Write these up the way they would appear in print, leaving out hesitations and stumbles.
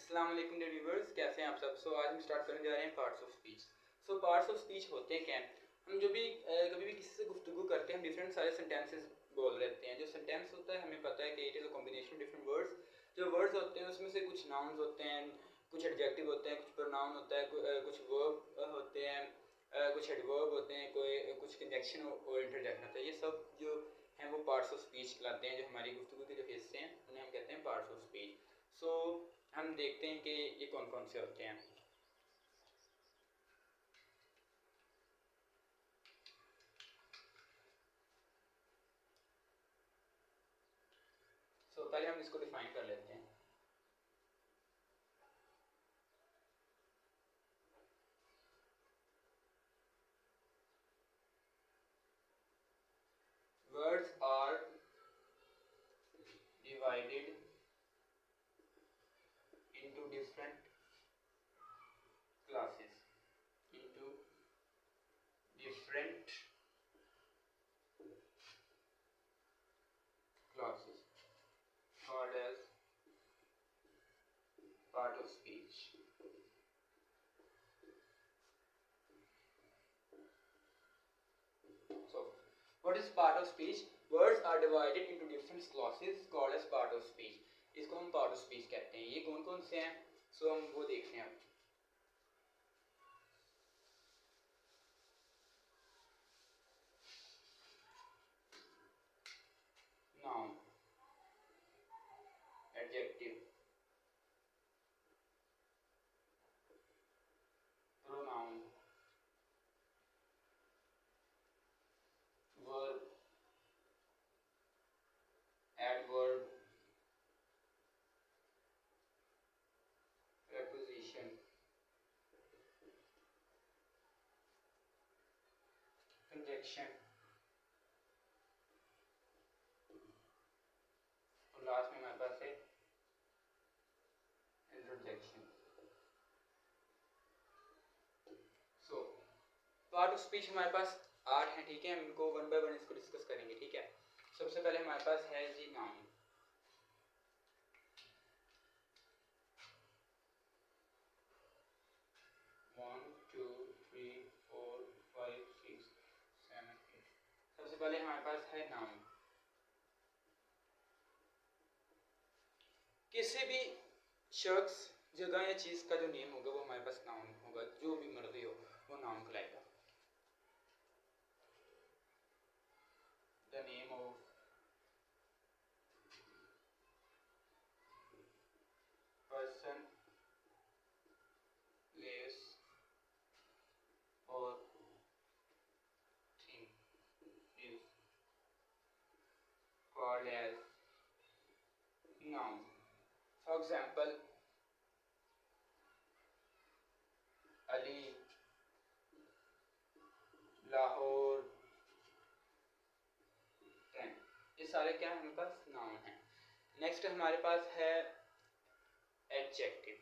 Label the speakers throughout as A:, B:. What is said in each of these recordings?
A: अस्सलाम वालेकुम dear viewers, कैसे हैं आप सब। आज हम स्टार्ट करने जा रहे हैं parts of speech. Parts of speech होते हैं क्या? हम जो भी कभी भी किसी से गुफ्तगू करते हैं, हम डिफरेंट सारे सेंटेंसेस बोल रहते हैं। जो सेंटेंस होता है हमें पता है कि it is a combination of different words. जो वर्ड्स होते हैं उसमें से कुछ नाउन्स होते हैं, कुछ एडजेक्टिव होते हैं, कुछ प्रोनाउन होता है, कुछ वर्ब होते हैं, कुछ एडवर्ब होते हैं, कुछ कंजक्शन और इंटरजेक्शन होता है। ये सब जो हैं वो पार्ट्स ऑफ स्पीच कहलाते हैं। जो हमारी गुफ्तगू के जो हिस्से हैं उन्हें हम कहते हैं पार्ट्स ऑफ स्पीच। हम देखते हैं कि ये कौन कौन से होते हैं। पहले हम इसको डिफाइन कर लेते हैं। Words are divided into different classes into different classes called as part of speech. So what is part of speech? Words are divided into different classes called as part of speech. इसको हम part of speech कहते हैं। ये कौन कौन से हैं? हम वो देखते हैं। Noun, adjective, pronoun, verb, adverb, preposition, conjunction और लास्ट में हमारे पास है इंटरजेक्शन। पार्ट ऑफ स्पीच हमारे पास 8 हैं, ठीक है। हम इनको वन बाय वन इसको डिस्कस करेंगे, ठीक है। सबसे पहले हमारे पास है जी नाउन। सबसे पहले हमारे पास है नाउन। किसी भी शख्स, जगह या चीज का जो नेम होगा वो हमारे पास नाउन होगा। जो भी मर्जी हो वो नाउन कहलाएगा। The name of person, place और thing is called as noun. For example, Ali, Lahore, train, ये सारे क्या हमारे पास नाउन हैं। नेक्स्ट हमारे पास है एडजेक्टिव।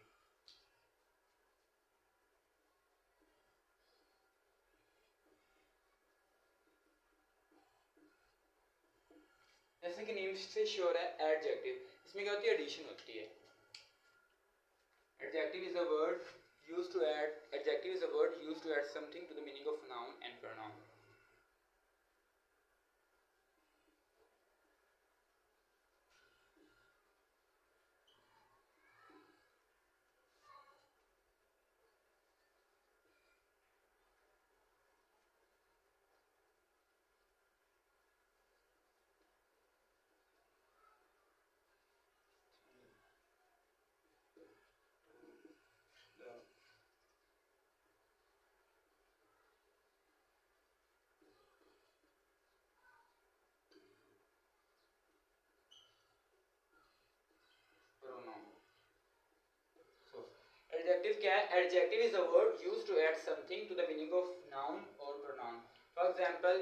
A: जैसे कि नेम से श्योर है एडजेक्टिव, इसमें क्या होती है? एडिशन होती है। Adjective is a word used to add, adjective is a word used to add something to the meaning of noun and pronoun. Adjective क्या है? Adjective is a word used to add something to the meaning of noun or pronoun. For example,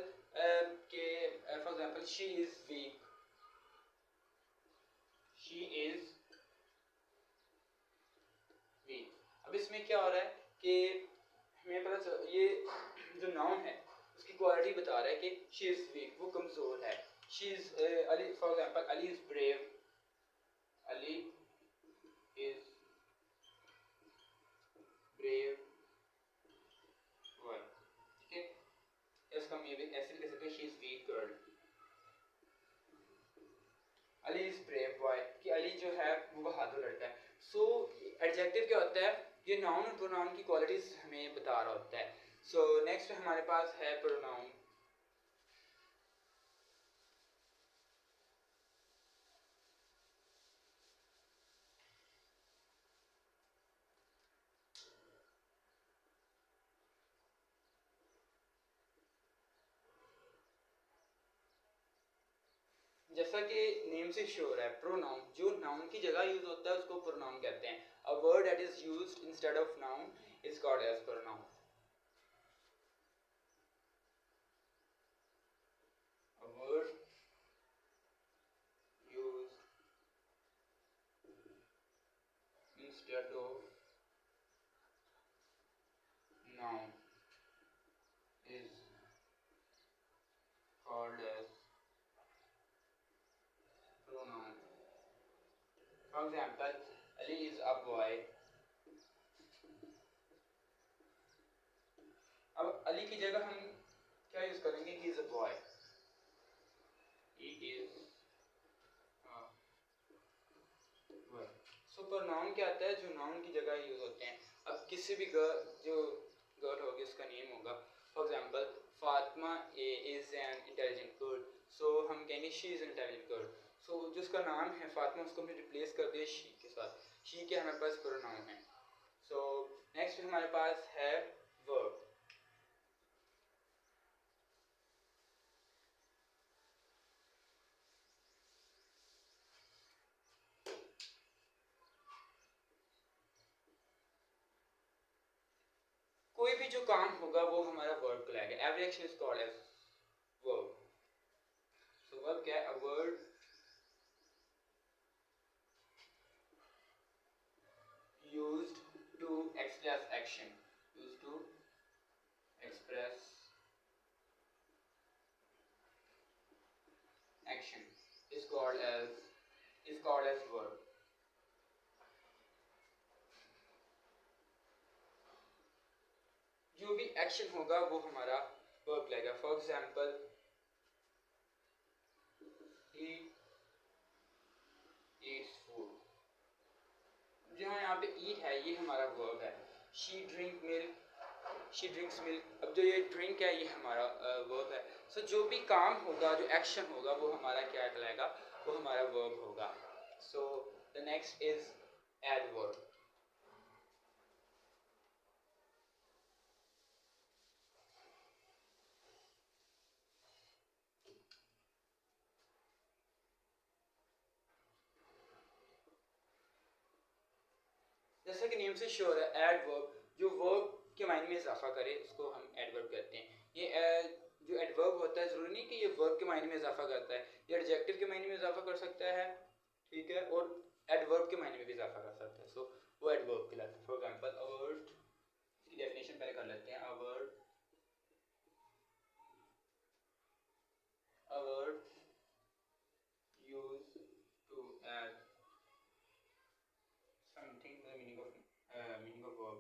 A: she is weak. She is weak. अब इसमें क्या हो रहा है कि हमें पता चल, ये जो नाउन है उसकी क्वालिटी बता रहा है कि she is weak, वो कमजोर है। She is Ali, for example, Ali is brave. Ali is जो है वो बहादुर लड़का है। सो एडजेक्टिव क्या होता है, ये नाउन और प्रोनाउन की क्वालिटीज हमें बता रहा होता है। सो नेक्स्ट हमारे पास है प्रोनाउन। जैसा कि नेम से श्योर है, प्रोनाउन जो नाउन की जगह यूज होता है उसको प्रोनाउन कहते हैं। A word that is used instead of noun is called as pronoun. A word used instead of noun is called as pronoun. For example, Ali is a boy. अब अली की जगह हम क्या यूज करेंगे, he is a boy. He is a boy. So pronoun क्या आता है, जो नाउन की जगह यूज होते हैं। अब किसी भी जो गर्ल होगी उसका नेम होगा। For example Fatima is an intelligent girl, so हम कहेंगे she is intelligent girl. So जो उसका नाम है फातिमा, उसको हमने रिप्लेस कर दिया शी के साथ। शी के हमारे पास प्रोनाउन है। सो नेक्स्ट हमारे पास है वर्ब। कोई भी जो काम होगा वो हमारा वर्ब कहलाएगा। Every action is called as verb. So verb क्या है, a word used to express action, used to express action is called as verb. जो भी एक्शन होगा वो हमारा वर्ब लगेगा। For example he eats food, जहाँ यहाँ पे eat है ये हमारा वर्ब है। she drinks milk, अब जो ये drink है ये हमारा वर्ब है। सो जो भी काम होगा, जो एक्शन होगा वो हमारा क्या कहलाएगा, वो हमारा वर्ब होगा। So the next is adverb. जैसे कि नेम से श्योर है, एडवर्ब जो वर्ब के मायने में इजाफा करे उसको हम एडवर्ब कहते हैं। ये जो एडवर्ब होता है जरूरी नहीं कि ये वर्ब के मायने में इजाफा करता है, ये एडजेक्टिव के मायने में इजाफा कर सकता है, ठीक है, और एडवर्ब के मायने में भी इजाफा कर सकता है। सो वो एडवर्ब कहलाता है। फॉर एग्जांपल अ वर्ड की डेफिनेशन पहले कर लेते हैं। A word used to add something, the meaning of verb,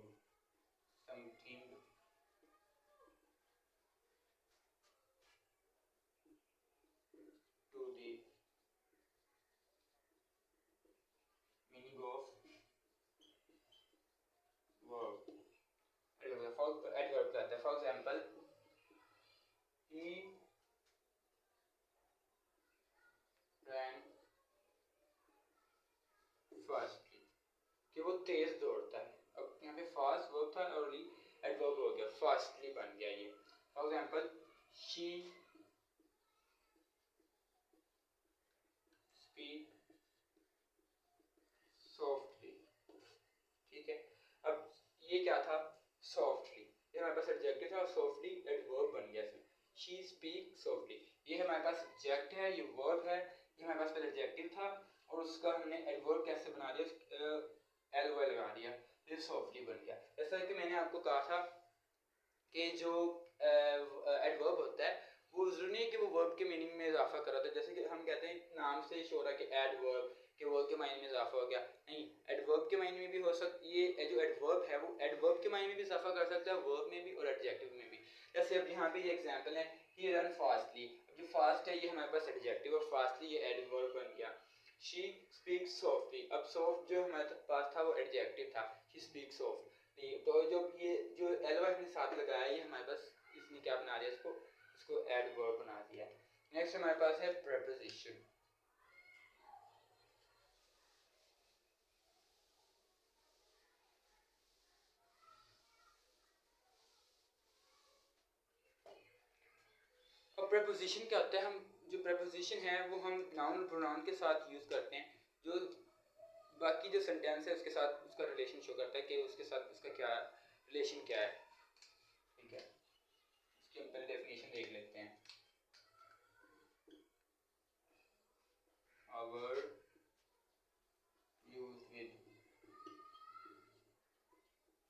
A: something to the meaning of verb। Adverb कहते हैं। For example he ran fastly, कि वो तेज दौड़ता है। अब यहाँ पे फास्ट वर्ब था और एडवर्ब हो गया, फास्टली बन गया ये। For example she speak softly, ठीक है। अब ये क्या था, softly, ये हमारे पास एडजेक्टिव था, softly एडवर्ब बन गया इसमें। she speak softly, ये हमारे पास सब्जेक्ट है, ये वर्ब है, ये हमारे पास पहले एडजेक्टिव था और उसका हमने एडवर्ब कैसे बना दिया, एल वाई लगा दिया, फिर softly बन गया। जैसा कि मैंने आपको कहा था कि जो एडवर्ब होता है वो जरूरी नहीं है कि वो वर्ब के मीनिंग में इजाफा कर रहा था। जैसे कि हम कहते हैं नाम से शोर है कि एडवर्ब, कि वर्ब के मायने में इजाफा हो गया, नहीं, एडवर्ब के मायने में भी हो सकता, ये जो एडवर्ब है वो एडवर्ब के मायने में भी इजाफा कर सकता है, वर्ब में भी और एडजेक्टिव में भी। जैसे अब यहाँ पे ये एग्जांपल है, ही रन फास्टली, जो फास्ट है ये हमारे पास एडजेक्टिव और फास्टली ये एडवर्ब बन गया। She speaks softly. अब सॉफ्ट जो हमारे पास था वो एडजेक्टिव था, शी स्पीक्स सॉफ्टली। तो जो ये जो एल वाई ने साथ लगाया ये हमारे पास इसने क्या बना दिया, इसको एडवर्ब बना दिया। नेक्स्ट हमारे पास है प्रेपोजिशन। अब प्रेपोजिशन क्या होता है, हम जो प्रेपोजिशन है वो हम नाउन और प्रोनाउन के साथ यूज करते हैं, जो बाकी जो सेंटेंस है उसके साथ उसका रिलेशन शो करता है कि उसके साथ उसका क्या रिलेशन क्या है। ठीक है, इसकी हम पहले डेफिनेशन देख लेते हैं। A word used with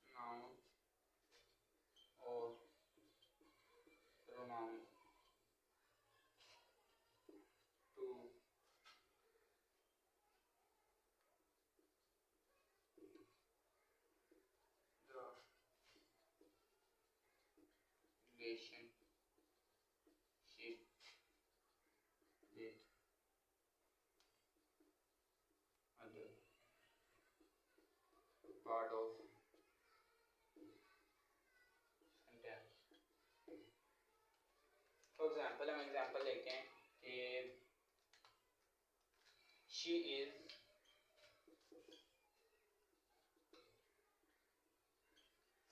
A: noun or pronoun to the relationship with other part of sentence। For example हम एग्जाम्पल लेते हैं कि she is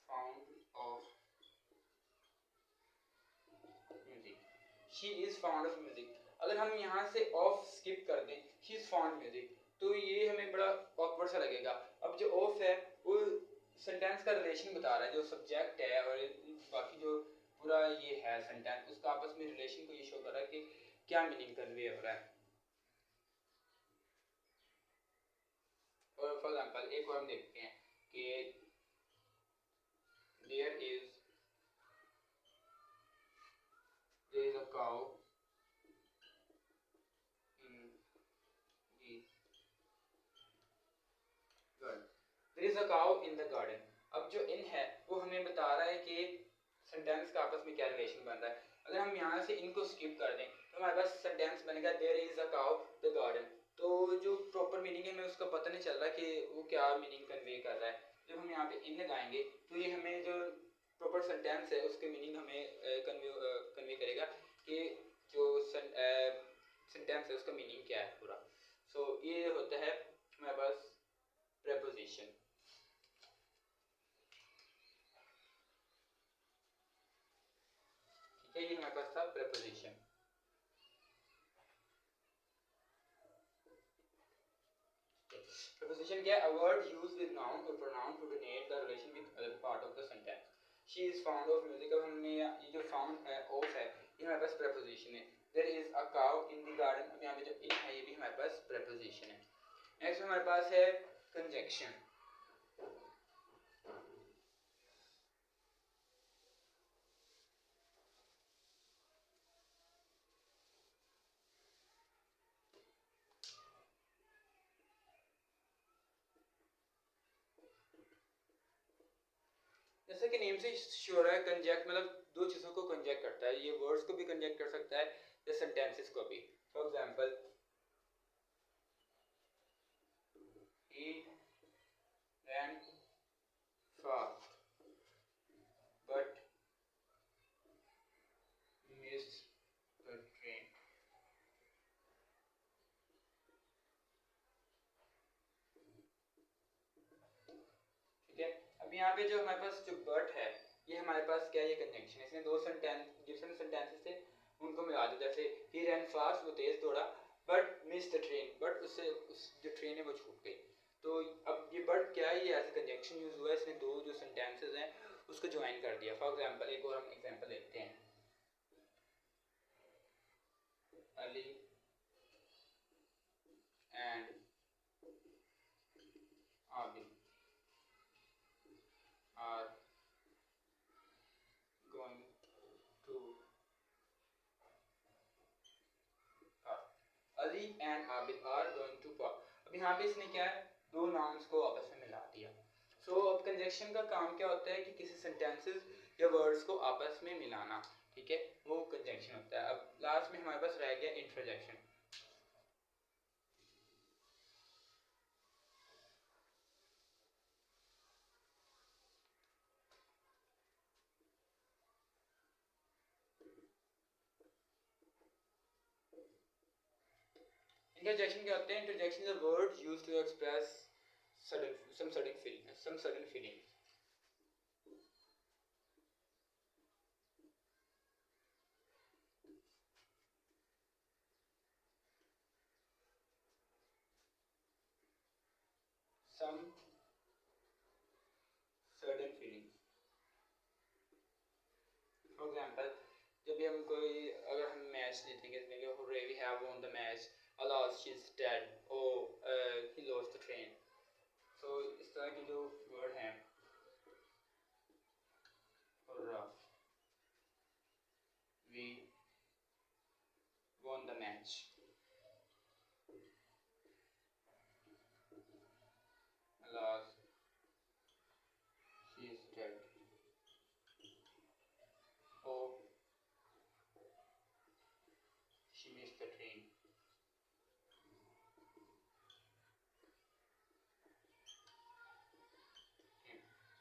A: found of music. She is found of music. अगर हम यहाँ से ऑफ स्किप कर दें शी इज फाउंड म्यूजिक तो ये हमें बड़ा ऑकवर्ड सा लगेगा। अब जो ऑफ है वो सेंटेंस का रिलेशन बता रहा है, जो सब्जेक्ट है और बाकी जो पूरा ये है सेंटेंस उसका आपस में रिलेशन को ये शो कर रहा है कि क्या मीनिंग कन्वे हो रहा है। और फॉर एग्जांपल एक और हम देखते हैं कि there is a cow in the garden। there is a cow in the garden। अब जो इन है वो हमें बता रहा है कि सेंटेंस का आपस में क्या रिलेशन बन रहा है। अगर हम यहाँ से इनको स्किप कर दें तो हमारे पास सेंटेंस बनेगा there is a cow the garden. तो जो प्रॉपर मीनिंग है हमें उसका पता नहीं चल रहा कि वो क्या मीनिंग कन्वे कर रहा है। जब हम यहाँ पे इन लगाएंगे तो ये हमें जो प्रॉपर सेंटेंस है उसके मीनिंग हमें कन्वे करेगा कि जो सेंटेंस है उसका मीनिंग क्या है पूरा। सो ये होता है हमारे पास प्रेपोजिशन। ठीक है, ये हमारे पास था प्रेपोजिशन। Preposition क्या है? A word used with noun or pronoun to denote the relation with other part of the sentence। She is fond of music। अब हमने ये जो found है of है ये हमारे पास preposition है। There is a cow in the garden। अब यहाँ पे जो in है ये भी हमारे पास preposition है। Next हमारे पास है conjunction। जैसे कि नेम से श्योर है कंजक्ट मतलब दो चीजों को कंजक्ट करता है, ये वर्ड्स को भी कंजक्ट कर सकता है या सेंटेंसेस को भी। For example he ran fast but missed the train। ठीक है, अब यहाँ पे जो हमारे पास जो बट है ये हमारे पास क्या है, ये कंजंक्शन है। इसने दो सेंटेंस डिफरेंट सेंटेंसेस थे उनको मिला दिया। जैसे ही रैन फास्ट वो तेज दौड़ा but miss the train, but उससे उस जो ट्रेन है वो छूट गई। तो अब ये बट क्या है, ये एज ए कंजंक्शन यूज हुआ है। इसने दो जो सेंटेंसेस हैं उसको ज्वाइन कर दिया। फॉर एग्जांपल एक और हम एग्जांपल देखते हैं। Ali and Abid are going to park। Ali and Abid are going to park. अब यहाँ पे इसने क्या है, दो नाउन्स को आपस में मिला दिया। सो अब कंजक्शन का काम क्या होता है कि किसी सेंटेंसेस या वर्ड्स को आपस में मिलाना। ठीक है, वो कंजक्शन होता है। अब लास्ट में हमारे पास रह गया इंटरजेक्शन। इंटरजेक्शन क्या होते हैं? Interjection is a word used to express some certain feeling. Some certain feelings. For example, जब भी हम कोई अगर हम मैच जीतेंगे इसमें hooray we have won the match, alas she's dead, oh he lost the train. So इस तरह के जो वर्ड हैं hurrah we won the match, alas she is dead, oh she missed the train.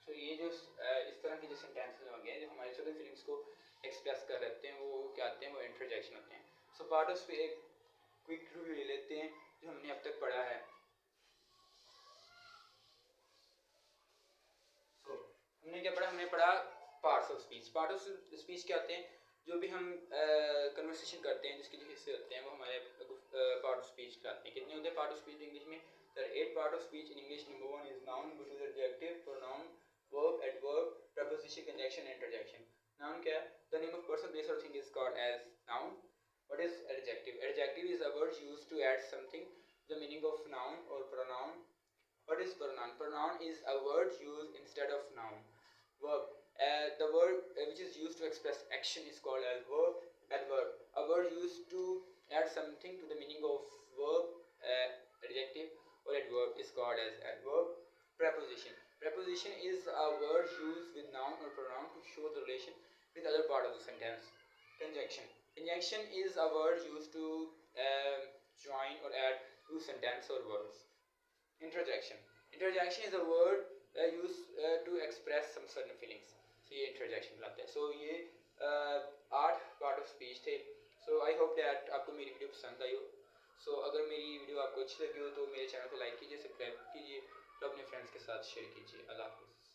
A: तो ये जो इस तरह के जो सेंटेंसेस होंगे जो हमारी सभी फीलिंग्स को एक्सप्रेस कर रहे हैं वो क्या आते हैं? वो इंटरजेक्शन होते हैं. सो पार्ट ऑफ एक क्विक रिव्यू ले लेते हैं जो हमने अब तक पढ़ा है. सो हमने क्या पढ़ा? हमने पढ़ा parts of speech. Part of speech क्या होते हैं? जो भी हम कन्वर्सेशन करते हैं जिसके जो हिस्से होते हैं वो हमारे पार्ट ऑफ स्पीच कहलाते हैं. कितने होते हैं पार्ट ऑफ स्पीच इंग्लिश में? There are 8 part of speech in English. Number 1 is noun, which is adjective, pronoun, verb, adverb, preposition, conjunction, and interjection. Noun क्या है? The name of person, place, or thing is called as noun. What is adjective? Adjective is a word used to add something the meaning of noun or pronoun. What is pronoun? Pronoun is a word used instead of noun. Verb. The word which is used to express action is called as verb. Adverb. A word used to add something to the meaning of verb. Adjective or adverb is called as adverb. Preposition. Preposition is a word used with noun or pronoun to show the relation with other part of the sentence. Conjunction. Conjunction is a word used to join or add to sentence or words. Interjection. Interjection is a word used to express some certain feelings. So ये interjection कहलाता है. So ये 8 part of speech थे. So I hope that आपको मेरी video पसंद आई हो. सो अगर मेरी वीडियो आपको अच्छी लगी हो तो मेरे चैनल को लाइक कीजिए, सब्सक्राइब कीजिए और अपने फ्रेंड्स के साथ शेयर कीजिए. अल्लाह हाफ़िज़.